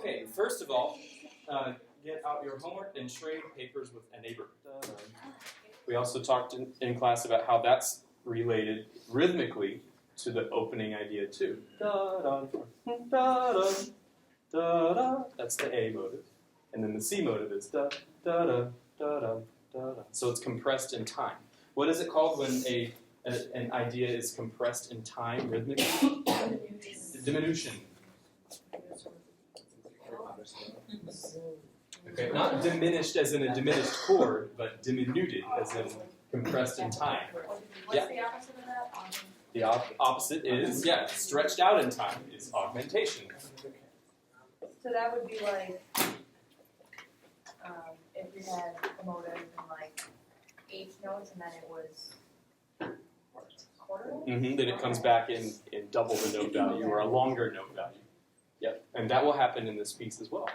Okay, first of all, get out your homework and trade papers with a neighbor. We also talked in class about how that's related rhythmically to the opening idea too. Da-da, da-da, da-da. That's the A motive. And then the C motive is da-da, da-da, da-da. So it's compressed in time. What is it called when an idea is compressed in time rhythmically? Diminution. Okay, not diminished as in a diminished chord, but diminuted as in compressed in time. What's the opposite of that? The opposite is, stretched out in time is augmentation. So that would be like if we had a motive in like 8 notes and then it was quarter? Then it comes back in double the note value or a longer note value. Yep, and that will happen in this piece as well.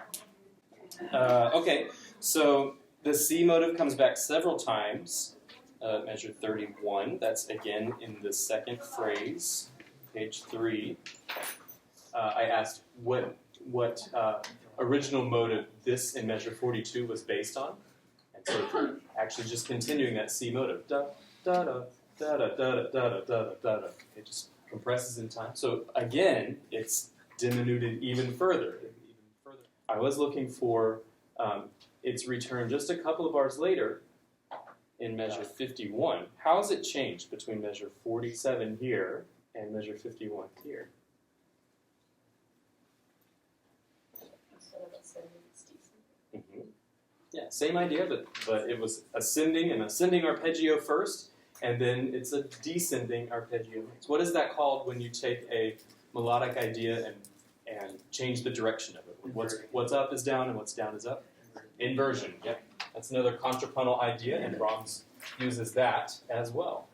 Okay, so the C motive comes back several times. Measure 31. That's again in the second phrase, page 3. I asked what original motive this in measure 42 was based on, and so actually just continuing that C motive. Da da da da da da da da da da. It just compresses in time. So again, it's diminuted even further. I was looking for its return just a couple of bars later in measure 51. How has it changed between measure 47 here and measure 51 here? Yeah, same idea, but it was an ascending arpeggio first, and then it's a descending arpeggio next. What is that called when you take a melodic idea and change the direction of it? What's up is down and what's down is up? Inversion, yep. That's another contrapuntal idea, and Brahms uses that as well.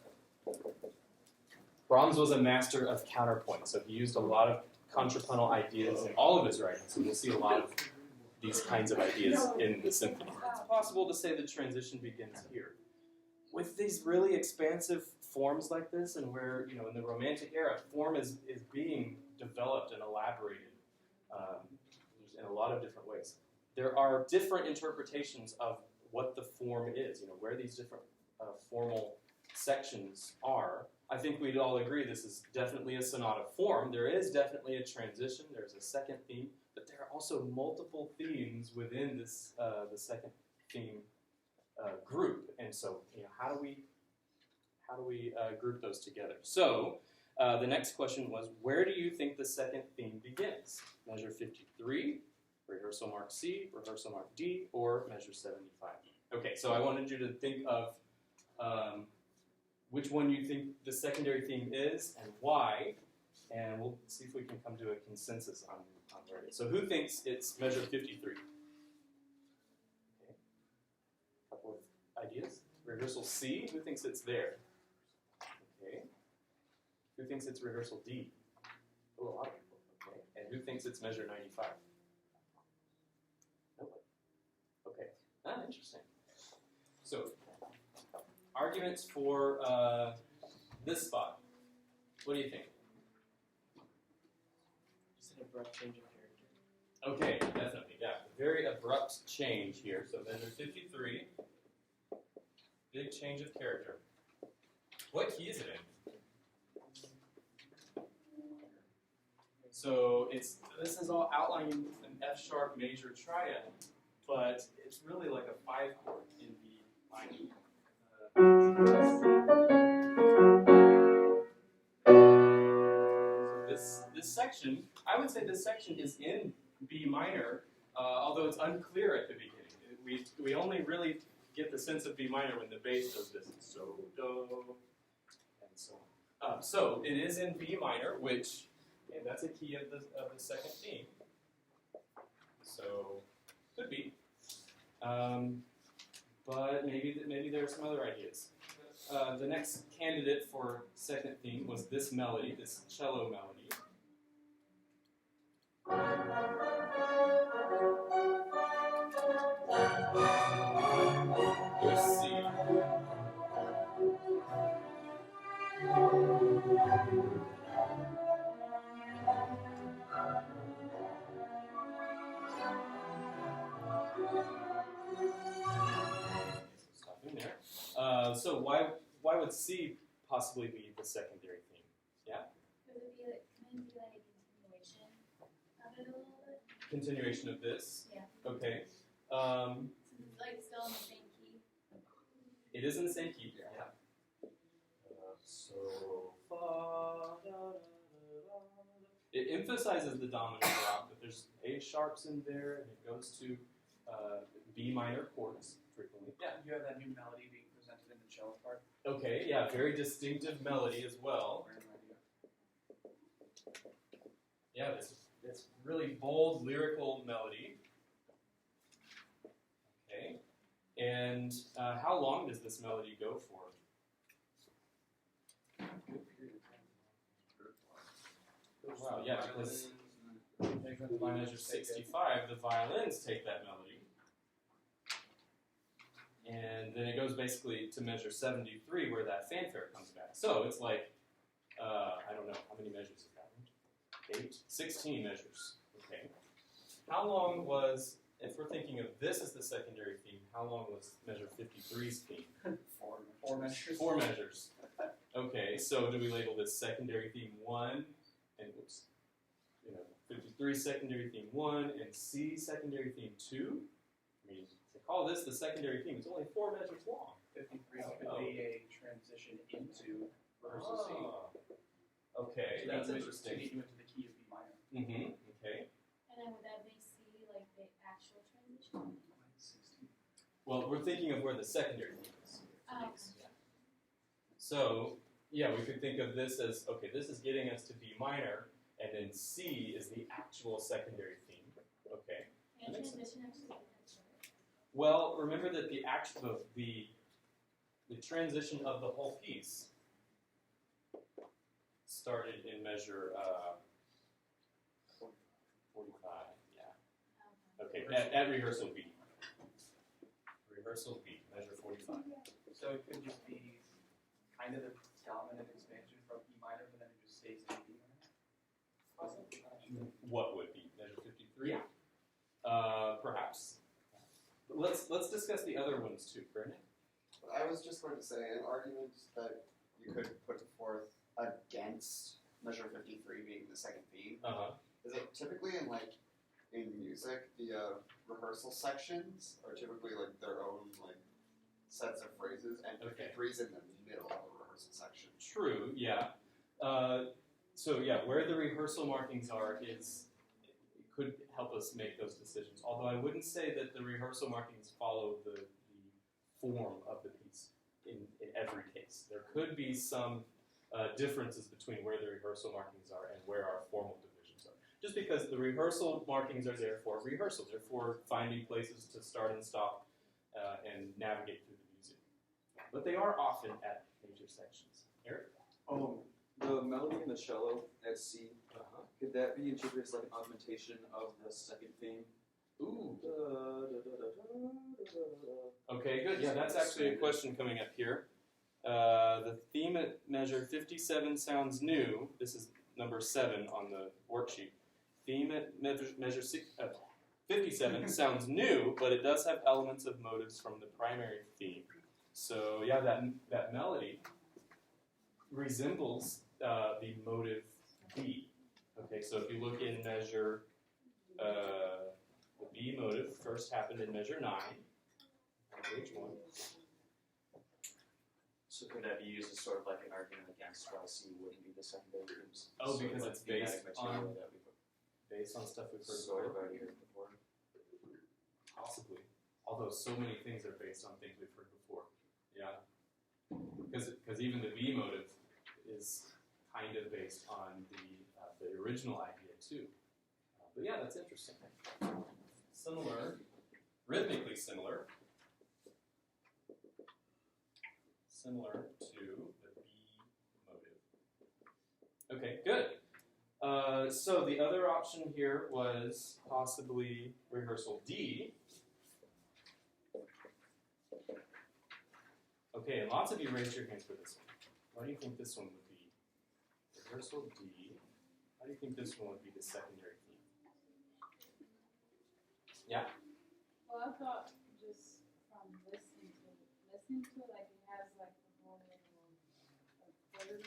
Brahms was a master of counterpoint, so he used a lot of contrapuntal ideas in all of his writings. So you'll see a lot of these kinds of ideas in the symphony. It's possible to say the transition begins here. With these really expansive forms like this, and where, in the Romantic era, form is being developed and elaborated in a lot of different ways. There are different interpretations of what the form is, where these different formal sections are. I think we'd all agree this is definitely a sonata form. There is definitely a transition. There's a second theme, but there are also multiple themes within this the second theme group. And so, how do we group those together? So, the next question was, where do you think the second theme begins? Measure 53, rehearsal mark C, rehearsal mark D, or measure 75. Okay, so I wanted you to think of which one you think the secondary theme is and why, and we'll see if we can come to a consensus on where it is. So who thinks it's measure 53? Okay, a couple of ideas. Rehearsal C, who thinks it's there? Okay. Who thinks it's rehearsal D? Oh, a lot of people. Okay. And who thinks it's measure 95? Nobody. Okay. Interesting. So, arguments for this spot. What do you think? Just an abrupt change of character. Okay, definitely, yeah. Very abrupt change here. So measure 53. Big change of character. What key is it in? So this is all outlining an F sharp major triad, but it's really like a 5 chord in B minor. So this section, I would say this section is in B minor, although it's unclear at the beginning. We only really get the sense of B minor when the bass does this. So, do, and so on. So it is in B minor, which, that's a key of the second theme. So, could be. But maybe there are some other ideas. The next candidate for second theme was this melody, this cello melody. Here's C. why would C possibly be the secondary theme? Could it be like, can it be like a continuation of it a little bit? Continuation of this? Yeah. Okay. Since it's like still in the same key. It is in the same key. Yeah. So fa, da, da, da, da. It emphasizes the dominant a lot, but there's A sharps in there, and it goes to B minor chords frequently. Yeah. You have that new melody being presented in the cello part. Okay. Yeah. Very distinctive melody as well. Yeah. This really bold lyrical melody. Okay. And how long does this melody go for? Wow, yeah, because by measure 65, the violins take that melody. And then it goes basically to measure 73 where that fanfare comes back. So it's like, I don't know, how many measures is that? 8? 16 measures. Okay. How long was, if we're thinking of this as the secondary theme, how long was measure 53's theme? Four measures. 4 measures. Okay, so do we label this secondary theme 1, and 53 secondary theme 1, and C secondary theme 2? I mean, to call this the secondary theme, it's only 4 measures long. 53 could be a transition into rehearsal C. Okay, To that's lead you interesting. into the key of B minor. Mm-hmm, okay. And then would that make C like the actual transition? Well, we're thinking of where the secondary theme is. Oh. Yeah. So, yeah, we could think of this as, okay, this is getting us to B minor, and then C is the actual secondary theme. Okay. And That makes transition actually depends, right? Well, remember that the transition of the whole piece started in measure 45. Yeah. Okay. At rehearsal B. Rehearsal B, measure 45. So it could just be kind of the dominant expansion from E minor, but then it just stays in B minor. What would be measure 53? Yeah. Perhaps. But let's discuss the other ones too, Brendan. I was just going to say an argument that you could put forth against measure 53 being the second theme is that typically in music the rehearsal sections are typically like their own like sets of phrases, and 53 is in the middle of a rehearsal section. True. Yeah. So yeah, where the rehearsal markings are is it could help us make those decisions. Although I wouldn't say that the rehearsal markings follow the form of the piece in every case. There could be some differences between where the rehearsal markings are and where our formal divisions are. Just because the rehearsal markings are there for rehearsal, they're for finding places to start and stop and navigate through the music. But they are often at major sections. Eric? The melody in the cello at C, could that be interpreted as like an augmentation of the second theme? Ooh. Okay, good. Yeah, that's actually a question coming up here. The theme at measure 57 sounds new. This is number 7 on the worksheet. Theme at measure 57 sounds new, but it does have elements of motives from the primary theme. So yeah, that melody resembles the motive B. Okay, so if you look in measure, the B motive first happened in measure 9, on page 1. So could that be used as sort of like an argument against why C wouldn't be the secondary themes? Oh, Sort of because like it's based thematic material on that we've stuff we've heard sort of before? already heard before. Possibly. Although so many things are based on things we've heard before. Yeah. Because even the B motive is kind of based on the original idea too. But yeah, that's interesting. Similar, rhythmically similar to the B motive. Okay, good. So the other option here was possibly rehearsal D. Okay, and lots of you raised your hands for this one. Why do you think this one would be rehearsal D? How do you think this one would be the secondary theme? Yeah? Well, I thought just from listening to it, like it has like the whole And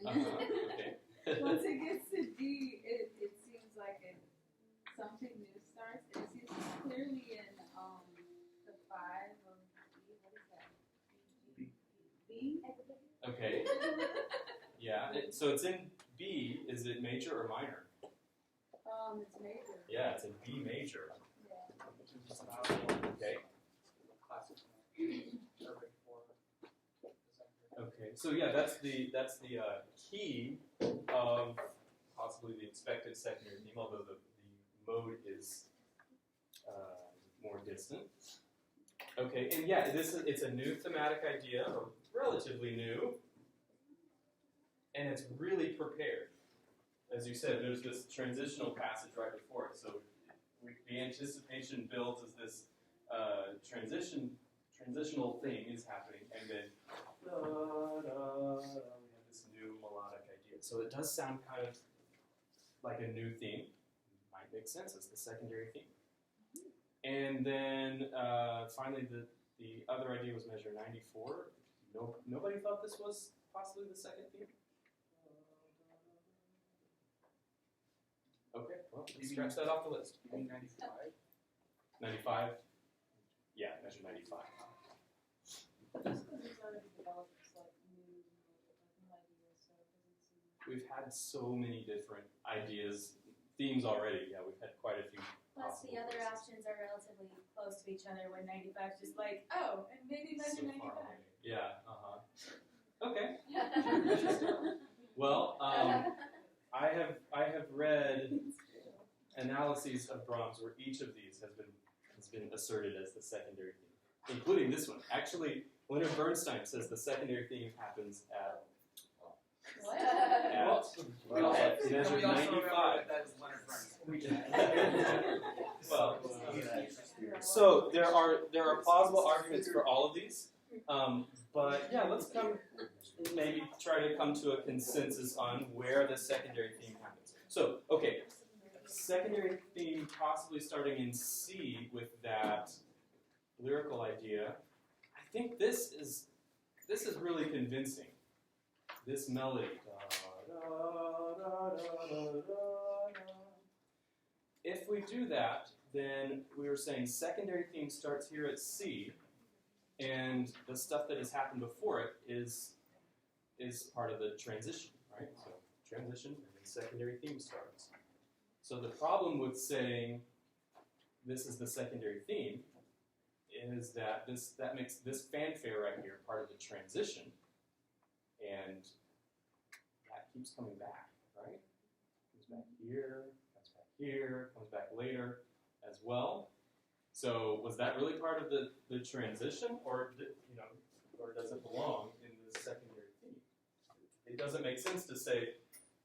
Okay. Once it gets to D, it seems like something new starts. It seems clearly in the 5 of B. What is that? B? Okay. Yeah. So it's in B. Is it major or minor? It's major. Yeah, it's in B major. Yeah. Which is just about Okay. classical urban for the secondary. Okay. So yeah, that's the key of possibly the expected secondary theme, although the mode is more distant. Okay, and yeah, it's a new thematic idea, or relatively new, and it's really prepared. As you said, there's this transitional passage right before it, so the anticipation builds as this transitional thing is happening, and then we have this new melodic idea. So it does sound kind of like a new theme. Might make sense as the secondary theme. And then finally, the other idea was measure 94. Nobody thought this was possibly the second theme? Okay, well, let's scratch that off the list. You mean 95? 95? Yeah, measure 95. Just because it's already developed, it's like new ideas, so it doesn't seem. We've had so many different ideas, themes already. Yeah, we've had quite a few. plus the other options are relatively close to each other when 95 is just like, oh, and maybe measure So 95. far away. Yeah, Okay. Well, I have read analyses of Brahms where each of these has been asserted as the secondary theme, including this one. Actually, Leonard Bernstein says the secondary theme happens at What? measure We also remember 95. that is Leonard Bernstein. Well, so there are plausible arguments for all of these, but yeah, let's maybe try to come to a consensus on where the secondary theme happens. So, okay, secondary theme possibly starting in C with that lyrical idea. I think this is really convincing. This melody. Da, da, da, da, da, da, da. If we do that, then we were saying secondary theme starts here at C, and the stuff that has happened before it is part of the transition, right? So transition, and then secondary theme starts. So the problem with saying this is the secondary theme is that that makes this fanfare right here part of the transition, and that keeps coming back, right? Comes back here, comes back later as well. So was that really part of the transition, or does it belong in the secondary theme? It doesn't make sense to say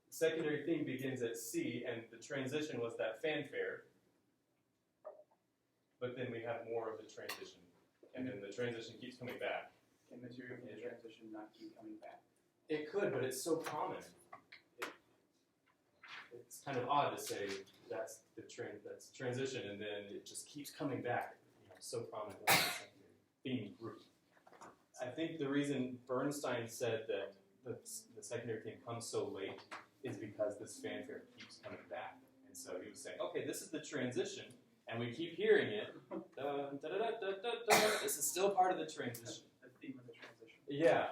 the secondary theme begins at C and the transition was that fanfare, but then we have more of the transition, and then the transition keeps coming back. Can material from the transition not keep coming back? It could, but it's so common. It's kind of odd to say that's transition, and then it just keeps coming back. So prominent in the secondary theme group. I think the reason Bernstein said that the secondary theme comes so late is because this fanfare keeps coming back, and so he was saying, okay, this is the transition, and we keep hearing it. Da, da, da, da, da, da. This is still part of the transition. The theme of the transition. Yeah,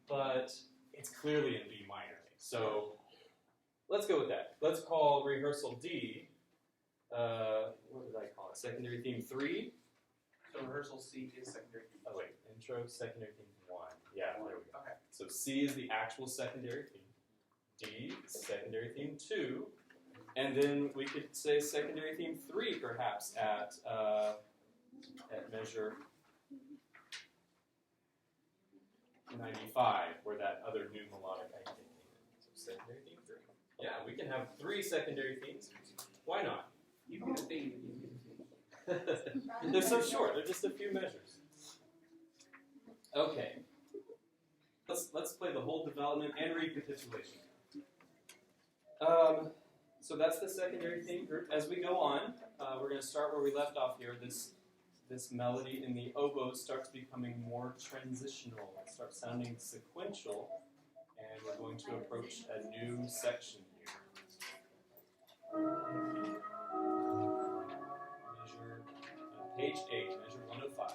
but it's clearly in B minor. So let's go with that. Let's call rehearsal D, what did I call it? Secondary theme 3? So rehearsal C is secondary theme. Oh wait, intro, secondary theme 1. Yeah, there we go. Okay. So C is the actual secondary theme. D is secondary theme 2. And then we could say secondary theme 3 perhaps at measure 95, where that other new melodic idea came in. So secondary theme 3. Yeah, we can have 3 secondary themes. Why not? You get a theme and you get a theme. They're so short. They're just a few measures. Okay. Let's play the whole development and recapitulation. So that's the secondary theme group. As we go on, we're going to start where we left off here. This this melody in the oboes starts becoming more transitional. It starts sounding sequential, and we're going to approach a new section here. Measure page 8, measure 105.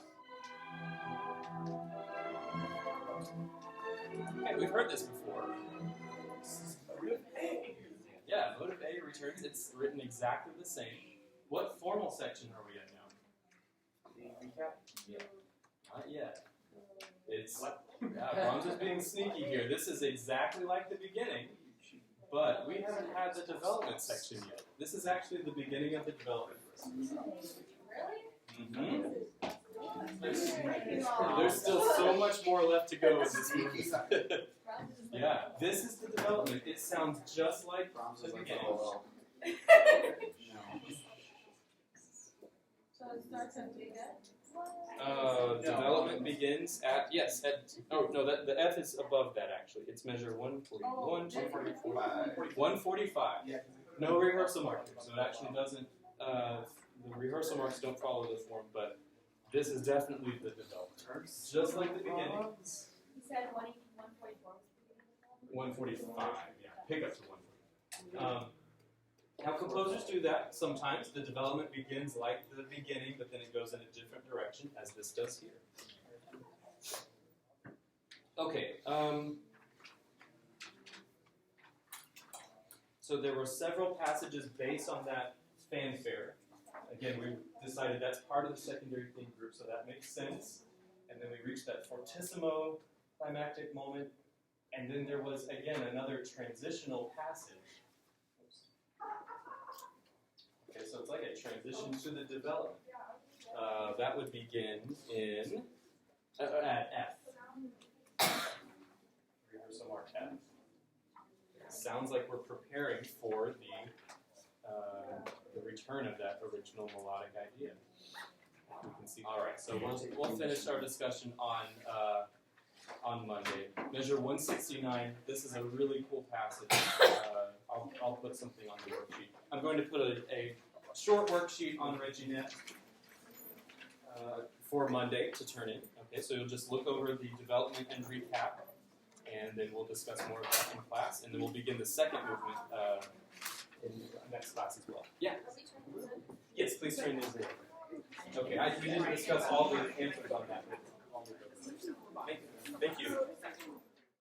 Okay, we've heard this before. Motive A. Yeah, motive A returns. It's written exactly the same. What formal section are we at now? The recap. Not yet. It's Brahms is being sneaky here. This is exactly like the beginning, but we haven't had the development section yet. This is actually the beginning of the development. Really? There's still so much more left to go in this movie. Yeah, this is the development. It sounds just like Brahms the is like, beginning. oh, So it starts at big F? Development begins at, yes, the F is above that actually. It's measure 141, 244, 145. Yeah. No rehearsal marker, so it actually doesn't, the rehearsal marks don't follow the form, but this is definitely the development. Just like the beginning. You said 144 was the beginning of the 145, yeah, pick up to 145. Now composers do that sometimes. The development begins like the beginning, but then it goes in a different direction, as this does here. Okay, so there were several passages based on that fanfare. Again, we decided that's part of the secondary theme group, so that makes sense. And then we reached that fortissimo climactic moment, and then there was, again, another transitional passage. Okay, so it's like a transition to the development. That would begin in at F. Rehearsal mark F. Sounds like we're preparing for the return of that original melodic idea. We can see. All right, so we'll finish our discussion on Monday. Measure 169. This is a really cool passage. I'll put something on the worksheet. I'm going to put a short worksheet on ReggieNet for Monday to turn in. Okay, so you'll just look over the development and recap, and then we'll discuss more of that in class, and then we'll begin the second movement in next class as well. Yeah? Are we turning this in? Yes, please turn these in. Okay, we didn't discuss all the answers on that. Thank you.